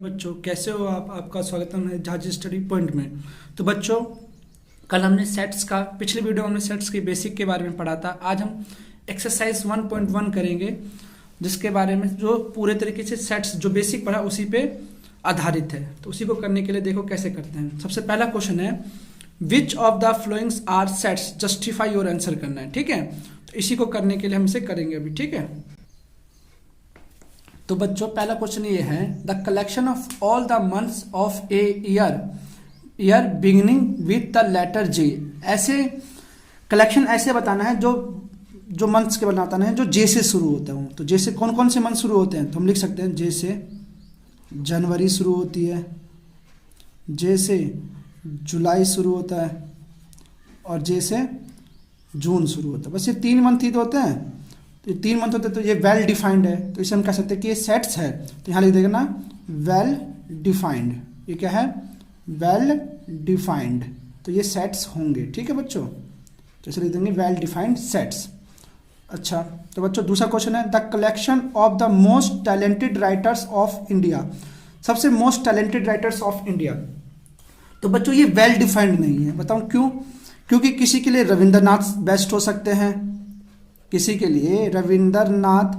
बच्चों कैसे हो आप। आपका स्वागतम है झाजी स्टडी पॉइंट में। तो बच्चों कल हमने सेट्स का पिछले वीडियो में हमने सेट्स के बेसिक के बारे में पढ़ा था। आज हम एक्सरसाइज 1.1 करेंगे जिसके बारे में जो पूरे तरीके से सेट्स जो बेसिक पढ़ा उसी पे आधारित है। तो उसी को करने के लिए देखो कैसे करते हैं। सबसे पहला क्वेश्चन है which of the followings are sets, justify your answer करना है। ठीक है, तो इसी को करने के लिए हम इसे करेंगे अभी। ठीक है, तो बच्चों पहला क्वेश्चन ये है the collection of all the months of a year beginning with the letter J. ऐसे कलेक्शन ऐसे बताना है जो मंथ्स के बताना है जो जे से शुरू होते हैं। तो जैसे कौन कौन से मंथ शुरू होते हैं तो हम लिख सकते हैं जैसे जनवरी शुरू होती है, जैसे जुलाई शुरू होता है और जैसे जून शुरू होता है। बस ये 3 मंथ ही तो होते हैं। तो ये 3 मंथ होते हैं तो ये वेल डिफाइंड है। तो इसे हम कह सकते हैं कि ये सेट्स है। तो यहाँ लिख देगा ना वेल डिफाइंड। ये क्या है? Well defined. तो ये सेट्स होंगे। ठीक है बच्चों, तो इसे लिख देंगे वेल डिफाइंड सेट्स। अच्छा, तो बच्चों दूसरा क्वेश्चन है the collection of the most talented writers of India. सबसे most talented writers of India. तो बच्चों ये वेल डिफाइंड नहीं है। बताऊं क्यों? क्योंकि किसी के लिए रविंद्रनाथ बेस्ट हो सकते हैं, किसी के लिए रविंद्रनाथ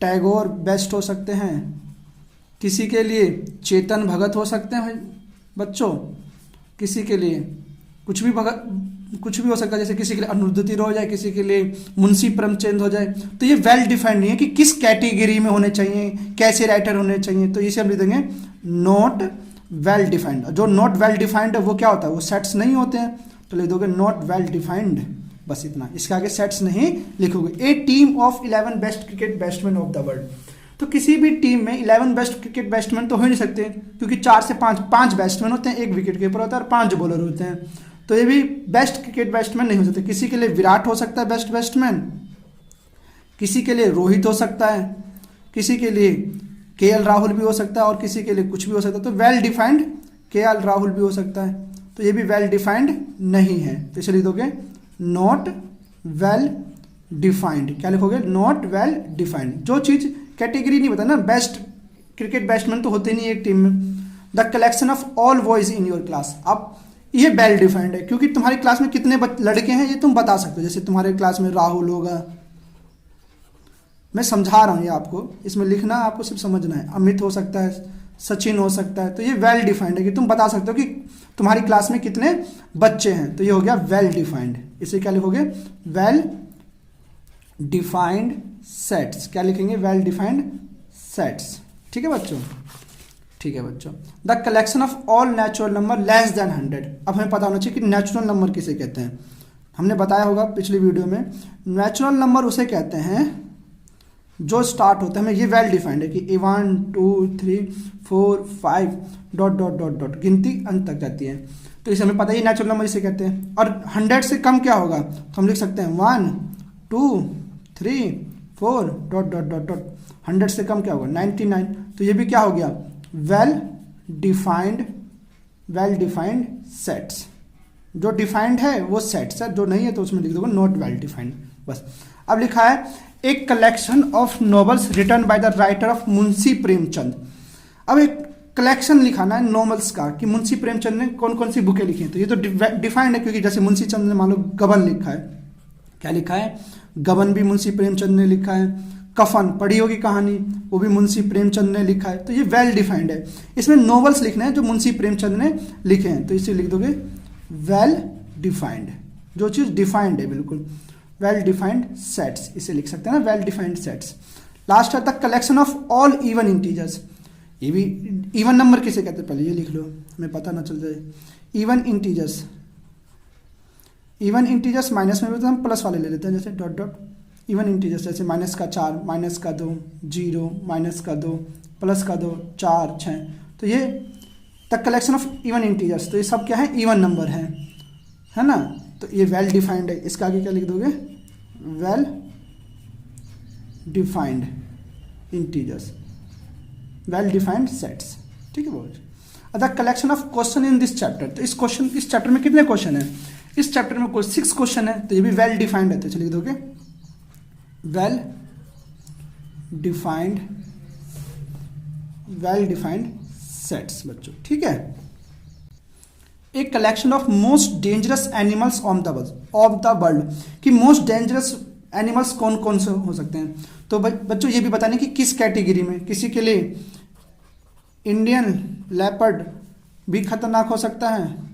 टैगोर बेस्ट हो सकते हैं, किसी के लिए चेतन भगत हो सकते हैं बच्चों, किसी के लिए कुछ भी हो सकता है। जैसे किसी के लिए अनिरुद्ध तीर हो जाए, किसी के लिए मुंशी प्रेमचंद हो जाए। तो ये वेल डिफाइंड नहीं है कि किस कैटेगरी में होने चाहिए, कैसे राइटर होने चाहिए। तो इसे हम लिख देंगे नॉट वेल डिफाइंड। जो नॉट वेल डिफाइंड है वो क्या होता है? वो सेट्स नहीं होते हैं। तो लिख दोगे नॉट वेल डिफाइंड, बस इतना। इसके आगे सेट्स नहीं लिखोगे। A team of 11 best cricket batsman of the world. तो किसी भी टीम में 11 बेस्ट क्रिकेट बैट्समैन तो हो ही नहीं सकते, क्योंकि 4 से 5 बैट्समैन होते हैं, 1 विकेट कीपर होता है और 5 बॉलर होते हैं। तो ये भी बेस्ट क्रिकेट बैट्समैन नहीं हो सकते। किसी के लिए विराट हो सकता है बेस्ट बैट्समैन, किसी के लिए रोहित हो सकता है, किसी के लिए केएल राहुल भी हो सकता है और किसी के लिए कुछ भी हो सकता है। तो वेल डिफाइंड केएल राहुल भी हो सकता है। तो ये भी वेल डिफाइंड नहीं है। तो इसे लिख दोगे नॉट वेल डिफाइंड। क्या लिखोगे? Not well defined. जो चीज कैटेगरी नहीं बता ना, बेस्ट क्रिकेट बैट्समैन तो होते नहीं एक टीम में। The collection of all boys in your class. अब ये वेल डिफाइंड है क्योंकि तुम्हारी क्लास में कितने लड़के हैं ये तुम बता सकते हो। जैसे तुम्हारे क्लास में राहुल होगा, मैं समझा रहा हूं ये आपको, इसमें लिखना आपको सिर्फ समझना है। अमित हो सकता है, सचिन हो सकता है। तो ये वेल डिफाइंड है कि तुम बता सकते हो कि तुम्हारी क्लास में कितने बच्चे हैं। तो ये हो गया वेल डिफाइंड। इसे क्या लिखोगे? Well defined sets. क्या लिखेंगे? Well defined sets. ठीक है बच्चों, ठीक है बच्चों। The collection of all natural number less than 100। अब हमें पता होना चाहिए कि नेचुरल नंबर किसे कहते हैं। हमने बताया होगा पिछली वीडियो में, नेचुरल नंबर उसे कहते हैं जो स्टार्ट होता है। हमें ये वेल डिफाइंड है कि 1 2 3 4 5 डॉट डॉट डॉट डॉट गिनती अंत तक जाती है। तो इसे हमें पता ही नेचुरल नंबर इसे कहते हैं। और 100 से कम क्या होगा? तो हम लिख सकते हैं 1 2 3 4 डॉट डॉट डॉट डॉट। 100 से कम क्या होगा? 99। तो ये भी क्या हो गया? Well defined sets. जो डिफाइंड है वो सेट्स है, जो नहीं है तो उसमें लिख दोगे नॉट वेल डिफाइंड, बस। अब लिखा है एक collection of novels written by the writer of Munshi Premchand. अब एक कलेक्शन लिखाना है नॉवेल्स का कि मुंशी प्रेमचंद ने कौन कौन सी बुकें लिखी हैं। तो ये तो डिफाइंड है क्योंकि जैसे मुंशी चंद ने मान लो गबन लिखा है। क्या लिखा है? गबन भी मुंशी प्रेमचंद ने लिखा है। कफन पढ़ी होगी कहानी, वो भी मुंशी प्रेमचंद ने लिखा है। तो ये वेल डिफाइंड है। इसमें नॉवेल्स लिखने हैं जो मुंशी प्रेमचंद ने लिखे हैं। तो इसे लिख दोगे वेल डिफाइंड। जो चीज़ डिफाइंड है बिल्कुल, वेल डिफाइंड सेट्स इसे लिख सकते हैं ना, वेल डिफाइंड सेट्स। लास्ट है the collection of all even integers. ये भी इवन नंबर किसे कहते हैं पहले ये लिख लो, हमें पता ना चल जाए। इवन इंटीजर्स माइनस में भी तो हम प्लस वाले ले लेते हैं, जैसे डॉट डॉट। इवन इंटीजर्स जैसे -4 -2 0 -2 +2 4 6। तो ये the collection of even integers. तो ये सब क्या है? इवन नंबर है ना। तो ये वेल डिफाइंड है। इसका आगे क्या लिख दोगे? Well defined integers, well defined sets. ठीक है बहुत। The collection of question in this chapter. तो इस चैप्टर में कितने क्वेश्चन है? इस चैप्टर में 6 क्वेश्चन है। तो ये भी वेल डिफाइंड है। तो चलिए लिख दोगे well defined well defined sets बच्चों, ठीक है। एक collection of most dangerous animals of the world, कि मोस्ट डेंजरस एनिमल्स कौन कौन से हो सकते हैं। तो बच्चों ये भी बताने कि किस कैटेगरी में, किसी के लिए इंडियन लेपर्ड भी खतरनाक हो सकता है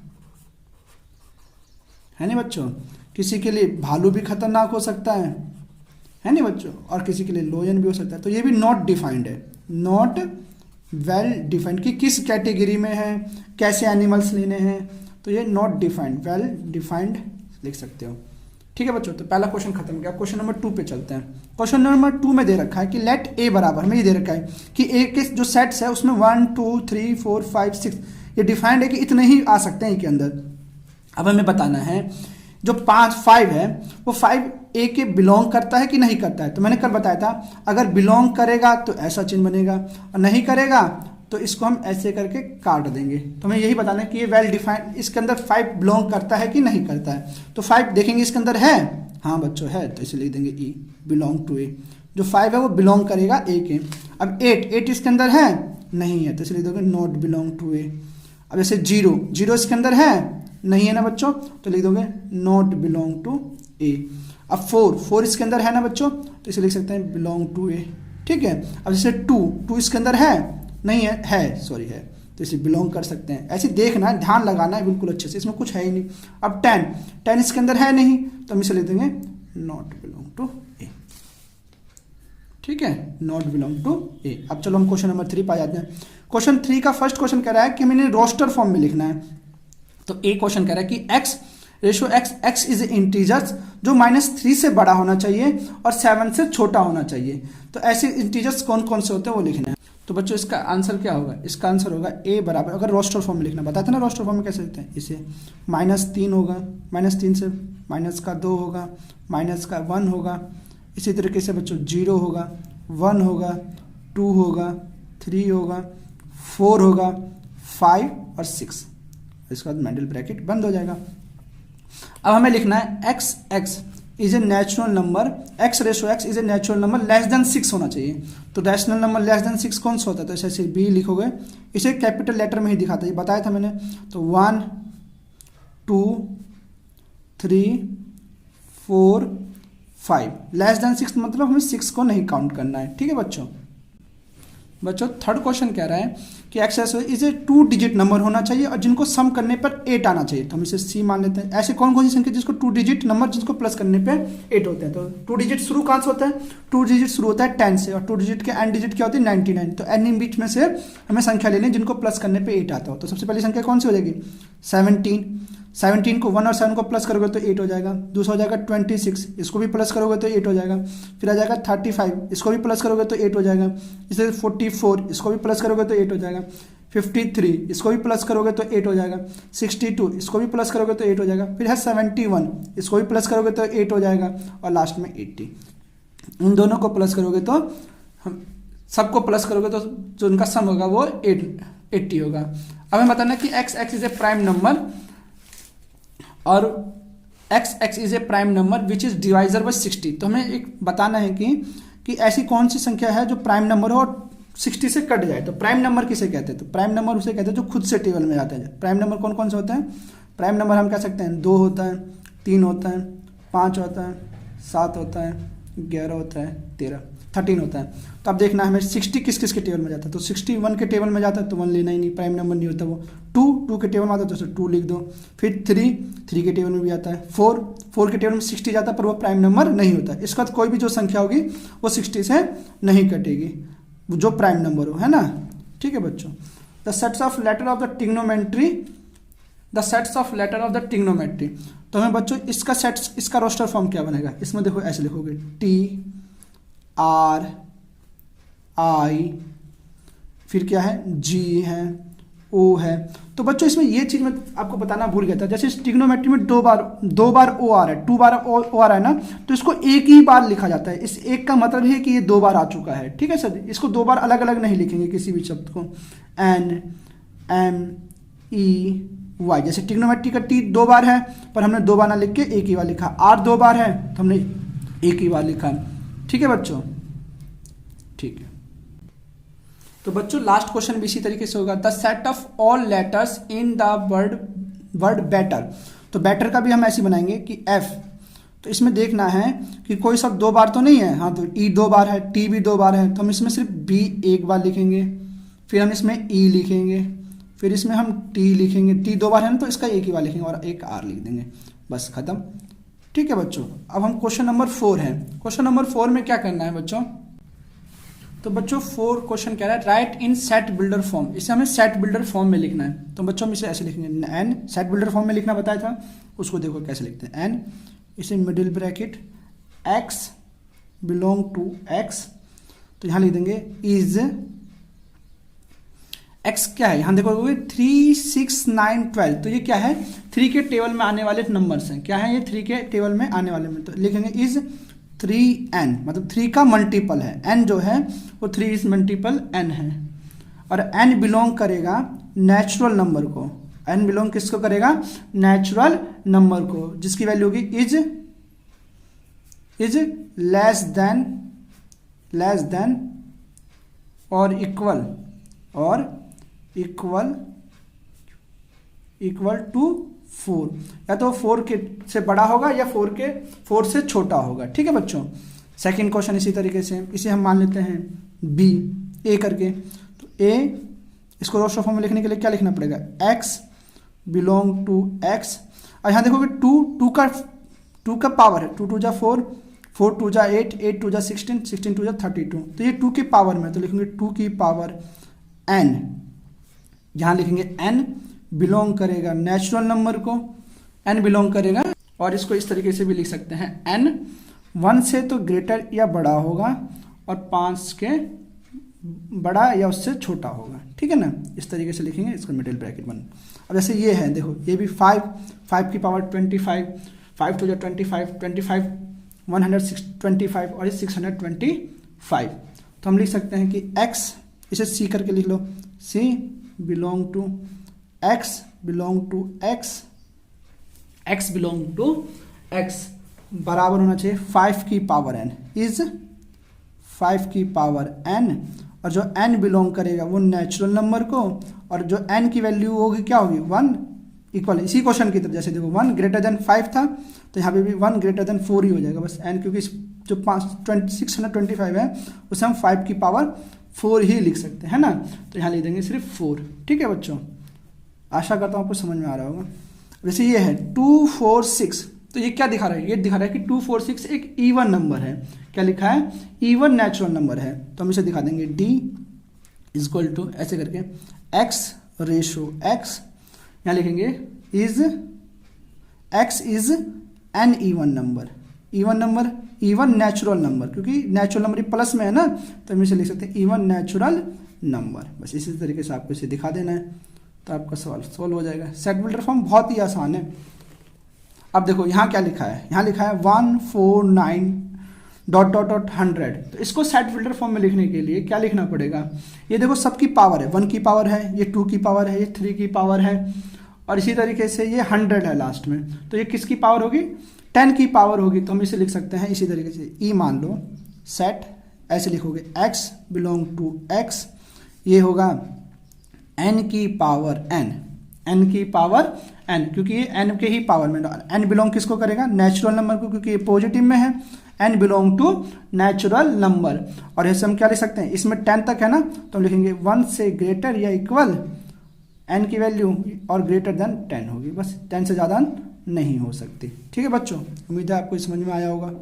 नहीं बच्चों, किसी के लिए भालू भी खतरनाक हो सकता है नहीं बच्चों, और किसी के लिए लोयन भी हो सकता है। तो ये भी नॉट डिफाइंड है, नॉट वेल डिफाइंड, कि किस कैटेगरी में है, कैसे एनिमल्स लेने हैं। तो ये नॉट डिफाइंड, वेल डिफाइंड लिख सकते हो, ठीक है बच्चों। तो पहला क्वेश्चन खत्म गया। क्वेश्चन नंबर 2 पे चलते हैं। क्वेश्चन नंबर 2 में दे रखा है कि लेट ए बराबर, में ये दे रखा है कि ए के जो सेट्स है उसमें 1 2 3 4 5 6, ये डिफाइंड है कि इतने ही आ सकते हैं के अंदर। अब हमें बताना है जो 5 है वो 5 ए के बिलोंग करता है कि नहीं करता है। तो मैंने कल बताया था अगर बिलोंग करेगा तो ऐसा चिन्ह बनेगा, और नहीं करेगा तो इसको हम ऐसे करके काट देंगे। तो हमें यही बताना है कि ये वेल डिफाइंड, इसके अंदर 5 बिलोंग करता है कि नहीं करता है। तो 5 देखेंगे इसके अंदर है, हाँ बच्चों है, तो इसे लिख देंगे ई, बिलोंग टू ए। जो 5 है वो बिलोंग करेगा ए के। अब 8 इसके अंदर है, नहीं है, तो इसे लिख दोगे नॉट बिलोंग टू ए। अब जैसे 0 इसके अंदर है, नहीं है ना बच्चों, तो लिख दोगे नॉट बिलोंग टू ए। अब 4 इसके अंदर है ना बच्चों, तो इसे लिख सकते हैं बिलोंग टू ए, ठीक है। अब जैसे 2 इसके अंदर है, नहीं है सॉरी है, तो इसे बिलोंग कर सकते हैं। ऐसे देखना है, ध्यान लगाना है बिल्कुल अच्छे से, इसमें कुछ है ही नहीं। अब 10 इसके अंदर है नहीं, तो हम इसे लिख देंगे नॉट बिलोंग टू ए, ठीक है, नॉट बिलोंग टू ए। अब चलो हम क्वेश्चन नंबर 3 पे आ जाते हैं। क्वेश्चन 3 का फर्स्ट क्वेश्चन कह रहा है कि मैंने रोस्टर फॉर्म में लिखना है। तो ए क्वेश्चन कह रहा है कि x ratio x is integers जो -3 से बड़ा होना चाहिए और 7 से छोटा होना चाहिए। तो ऐसे इंटीजर्स कौन कौन से होते हैं वो लिखना है। तो बच्चों इसका आंसर क्या होगा, इसका आंसर होगा ए बराबर, अगर रोस्टर फॉर्म में लिखना बताया था ना, रोस्टर फॉर्म में कैसे लिखते हैं, इसे -3 होगा, -3 से -2 होगा, -1 होगा, इसी तरीके से बच्चों 0 होगा, 1 होगा, 2 होगा, 3 होगा, 4 होगा, 5 और 6। इसके बाद मेंडल ब्रैकेट बंद हो जाएगा। अब हमें लिखना है x is a natural number, x ratio x is a natural number less than 6 होना चाहिए। तो रैशनल नंबर लेस देन 6 कौन सा होता है, तो ऐसे बी लिखोगे, इसे कैपिटल लेटर में ही दिखाता है, ये बताया था मैंने। तो 1 2 3 4 5 लेस देन 6 मतलब हमें 6 को नहीं काउंट करना है, ठीक है बच्चों। थर्ड क्वेश्चन कह रहा है कि x is A 2 digit number होना चाहिए और जिनको सम करने पर 8 आना चाहिए। तो हम इसे C मान लेते हैं। ऐसे कौन कौन सी संख्या जिसको 2 डिजिट नंबर जिसको प्लस करने पे 8 होते हैं। तो 2 डिजिट शुरू कहाँ से होता है, 2 डिजिट शुरू होता है 10 से, और 2 डिजिट के एंड डिजिट क्या होती है 99। तो एन बीच में से हमें संख्या लेनी है जिनको प्लस करने पर 8 आता हो। तो सबसे पहली संख्या कौन सी हो जाएगी 17 को 1 और 7 को प्लस करोगे तो 8 हो जाएगा। दूसरा हो जाएगा 26, इसको भी प्लस करोगे तो 8 हो जाएगा। फिर आ जाएगा 35, इसको भी प्लस करोगे तो 8 हो जाएगा। इसे 44, इसको भी प्लस करोगे तो 8 हो जाएगा। 53, इसको भी प्लस करोगे तो 8 हो जाएगा। 62, इसको भी प्लस करोगे तो 8 हो जाएगा। फिर है 71, इसको भी प्लस करोगे तो 8 हो जाएगा। और लास्ट में 80, उन दोनों को प्लस करोगे तो हम सबको प्लस करोगे तो जो उनका सम होगा वो 80 होगा। अब हमें बताना कि x is a prime number और x is a prime number which is divisor by 60। तो हमें एक बताना है कि ऐसी कौन सी संख्या है जो प्राइम नंबर हो और 60 से कट जाए। तो प्राइम नंबर किसे कहते हैं, तो प्राइम नंबर उसे कहते हैं जो खुद से टेबल में जाते हैं। प्राइम नंबर कौन कौन से होते हैं, प्राइम नंबर हम कह सकते हैं 2 होता है, 3 होता है, 5 होता है, 7 होता है, 11 होता है, 13 होता है। तो अब देखना हमें 60 किस किस के टेबल में जाता है। तो 61 के टेबल में जाता है तो 1 लेना ही नहीं, प्राइम नंबर नहीं होता वो। 2 के टेबल में आता है तो उसे 2 लिख दो। फिर 3 के टेबल में भी आता है। 4 के टेबल में 60 जाता है पर वो प्राइम नंबर नहीं होता। इसके बाद कोई भी जो संख्या होगी वो 60 से नहीं कटेगी जो प्राइम नंबर हो, है ना, ठीक है बच्चों। The sets of letter of the trigonometry, तो हमें बच्चों इसका सेट्स, इसका रोस्टर फॉर्म क्या बनेगा, इसमें देखो ऐसे लिखोगे TRI, फिर क्या है G है, O है। तो बच्चों इसमें ये चीज मैं आपको बताना भूल गया था, जैसे ट्रिग्नोमेट्री में दो बार O आ रहा है, 2 बार O आ रहा है ना, तो इसको एक ही बार लिखा जाता है। इस एक का मतलब है कि ये 2 बार आ चुका है, ठीक है सर। इसको 2 बार अलग अलग नहीं लिखेंगे किसी भी शब्द को। NMEY, जैसे ट्रिग्नोमेट्री का T 2 बार है पर हमने 2 बार ना लिख के एक ही बार लिखा। R 2 बार है तो हमने एक ही बार लिखा, ठीक है बच्चों, ठीक है। तो बच्चों लास्ट क्वेश्चन भी इसी तरीके से होगा, the set of all letters in the word better. तो बेटर का भी हम ऐसे बनाएंगे कि एफ, तो इसमें देखना है कि कोई शब्द 2 बार तो नहीं है, हाँ तो ई 2 बार है, टी भी 2 बार है, तो हम इसमें सिर्फ बी 1 बार लिखेंगे, फिर हम इसमें ई लिखेंगे, फिर इसमें हम टी लिखेंगे, टी 2 बार है ना तो इसका एक ही बार लिखेंगे और एक आर लिख देंगे, बस खत्म। ठीक है बच्चों, अब हम क्वेश्चन नंबर 4 है। क्वेश्चन नंबर 4 में क्या करना है बच्चों, तो बच्चों 4 क्वेश्चन कह रहा है राइट इन सेट बिल्डर फॉर्म, इसे हमें सेट बिल्डर फॉर्म में लिखना है। तो बच्चों हम इसे ऐसे लिखेंगे, एन सेट बिल्डर फॉर्म में लिखना बताया था, उसको देखो कैसे लिखते हैं, एन इसे middle bracket x belong to x, तो यहाँ लिख देंगे इज एक्स क्या है, यहाँ देखो 3, 6, 9, 12, तो ये क्या है 3 के टेबल में आने वाले नंबर्स हैं, क्या है ये 3 के टेबल में आने वाले में, तो लिखेंगे इज 3n, मतलब 3 का मल्टीपल है, n जो है वो 3 इज मल्टीपल n है, और n बिलोंग करेगा नेचुरल नंबर को, n बिलोंग किसको करेगा, नेचुरल नंबर को, जिसकी वैल्यू होगी इज लेस देन और इक्वल टू 4, या तो 4 के से बड़ा होगा या 4 से छोटा होगा। ठीक है बच्चों, सेकंड क्वेश्चन इसी तरीके से, इसे हम मान लेते हैं बी ए करके, तो ए इसको रोस्टर फॉर्म में लिखने के लिए क्या लिखना पड़ेगा, x बिलोंग टू x, और यहाँ देखोगे 2 का पावर है, 2 2 जा 4, 4 2 जा 8, 8 2 जा 16, 16 2 जा 32, तो ये 2 की पावर में, तो लिखेंगे 2 की पावर n, यहाँ लिखेंगे n बिलोंग करेगा नेचुरल नंबर को, n बिलोंग करेगा, और इसको इस तरीके से भी लिख सकते हैं, n 1 से तो ग्रेटर या बड़ा होगा और 5 के बड़ा या उससे छोटा होगा। ठीक है ना, इस तरीके से लिखेंगे, इसको मिडिल ब्रैकेट 1। अब जैसे ये है, देखो ये भी 5 की पावर 25, 5 2 25, 25 125 और 625, तो हम लिख सकते हैं कि x, इसे c करके लिख लो, c belong to x belong to x belong to x बराबर होना चाहिए 5 की पावर n, इज 5 की पावर n, और जो n बिलोंग करेगा वो नेचुरल नंबर को, और जो n की वैल्यू होगी क्या होगी 1 इक्वल, इसी क्वेश्चन की तरह, जैसे देखो 1 ग्रेटर देन 5 था तो यहाँ पे भी 1 ग्रेटर देन 4 ही हो जाएगा बस, n क्योंकि जो 625 है उसे हम 5 की पावर 4 ही लिख सकते हैं ना, तो यहाँ लिख देंगे सिर्फ 4। ठीक है बच्चों, आशा करता हूँ आपको समझ में आ रहा होगा। वैसे ये है 2 4 6, तो ये क्या दिखा रहा है, ये दिखा रहा है कि 2 4 6 एक इवन नंबर है, क्या लिखा है, इवन नेचुरल नंबर है, तो हम इसे दिखा देंगे d इजक्वल टू ऐसे करके x रेशो x, यहाँ लिखेंगे x is an even number, even natural number, क्योंकि नेचुरल नंबर प्लस में है ना, तो हम इसे लिख सकते हैं इवन नेचुरल नंबर। बस इसी तरीके से आपको इसे दिखा देना है, तो आपका सवाल सॉल्व हो जाएगा। सेट बिल्डर फॉर्म बहुत ही आसान है। अब देखो यहाँ क्या लिखा है, यहाँ लिखा है 149 ... 100, तो इसको सेट बिल्डर फॉर्म में लिखने के लिए क्या लिखना पड़ेगा, ये देखो सबकी पावर है, 1 की पावर है, ये 2 की पावर है, ये 3 की पावर है, और इसी तरीके से ये 100 है लास्ट में, तो ये किसकी पावर होगी, 10 की पावर होगी, तो हम इसे लिख सकते हैं इसी तरीके से, ई मान लो सेट, ऐसे लिखोगे x बिलोंग टू x, ये होगा n की पावर n की पावर n, क्योंकि ये n के ही पावर में, n बिलोंग किसको करेगा, नेचुरल नंबर को, क्योंकि ये पॉजिटिव में है, n belong to natural number. और ऐसे हम क्या लिख सकते हैं, इसमें 10 तक है ना, तो हम लिखेंगे 1 से ग्रेटर या इक्वल n की वैल्यू और ग्रेटर देन 10 होगी, बस 10 से ज़्यादा नहीं हो सकती। ठीक है बच्चों, उम्मीद है आपको समझ में आया होगा।